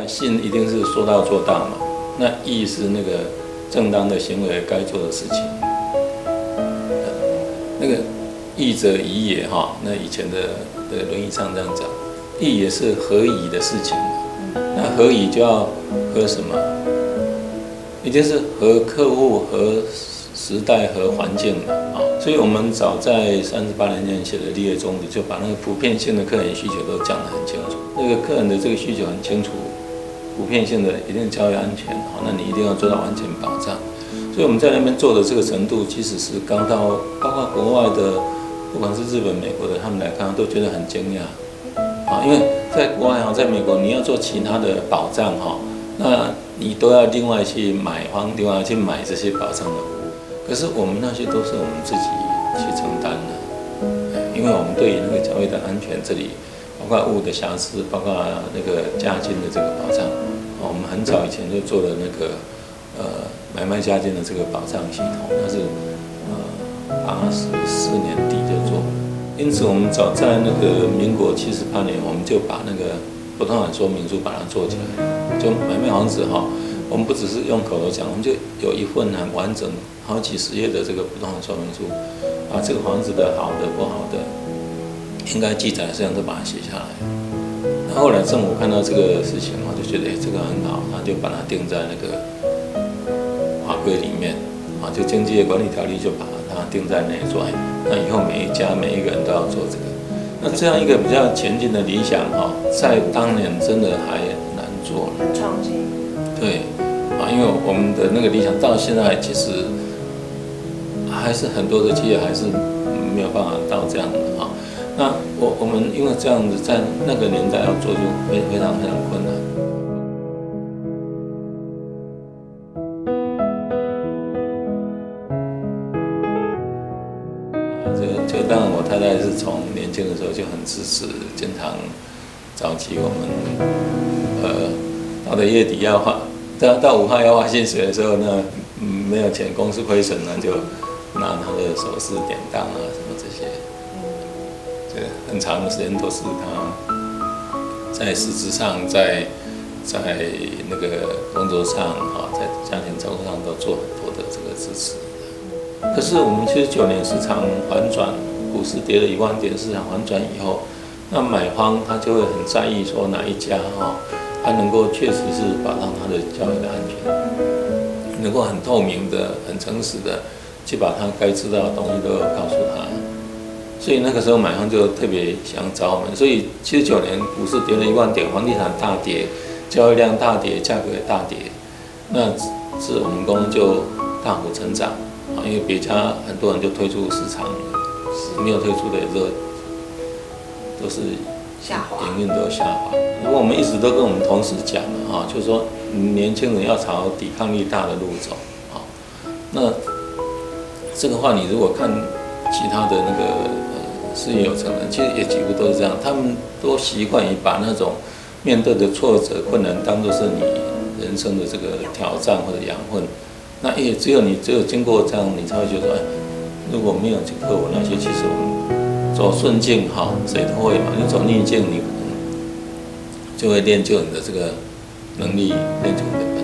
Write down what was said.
信一定是说到做到嘛，那义是那个正当的行为该做的事情。那个义者宜也哈，那以前的论语上这样讲，义也是合宜的事情。那合宜就要合什么？一定是合客户、合时代、合环境的啊。所以我们早在38年前写的立业宗旨，就把那个普遍性的客人需求都讲得很清楚。那个客人的这个需求很清楚，普遍性的一定交易安全，好，那你一定要做到完全保障。所以我们在那边做的这个程度，其实是刚到，包括国外的，不管是日本、美国的，他们来看都觉得很惊讶啊，因为在国外哈，在美国你要做其他的保障哈，那你都要另外去买方，另外去买这些保障的服务。可是我们那些都是我们自己去承担的，因为我们对于那个交易的安全这里，包括物的瑕疵，包括那个价金的这个保障，我们很早以前就做了那个买卖价金的这个保障系统，那是84年底就做。因此我们早在那个民国78年，我们就把那个不动产说明书把它做起来，就买卖房子哈。我们不只是用口头讲，我们就有一份很完整、好几十页的这个不动产说明书，把这个房子的好的、不好的，应该记载的事情都把它写下来。那后来政府看到这个事情，就觉得这个很好，他就把它定在那个法规里面，就经济业管理条例就把它定在内说，那以后每一家每一个人都要做这个。那这样一个比较前进的理想在当年真的还难做，很创新。对，因为我们的那个理想到现在其实还是很多的企业还是没有办法到这样的啊。那我们因为这样子在那个年代要做就非常非常困难。就当然我太太是从年轻的时候就很支持，经常召集我们到了月底要花，到5号要花薪水的时候呢，没有钱，公司亏损呢，就拿他的首饰典当什么这些，这很长的时间都是他在实质上，在那个工作上在家庭照顾上都做很多的这个支持。可是我们79年市场反转，股市跌了1万点，市场反转以后，那买方他就会很在意说哪一家他能够确实是保障他的交易的安全，能够很透明的、很诚实的去把他该知道的东西都告诉他。所以那个时候买方就特别想找我们。所以79年股市跌了1万点，房地产大跌，交易量大跌，价格也大跌，那是我们公司就大幅成长因为别家很多人就退出市场，没有退出的都是营运都下滑。如果我们一直都跟我们同事讲就是说年轻人要朝抵抗力大的路走那这个话你如果看其他的那个事业有成的人，其实也几乎都是这样，他们都习惯于把那种面对的挫折困难当作是你人生的这个挑战或者养分。那也只有经过这样，你才会觉得如果没有去克服那些，其实我们走顺境谁都会嘛，你走逆境你可能就会练就你的这个能力，练就你的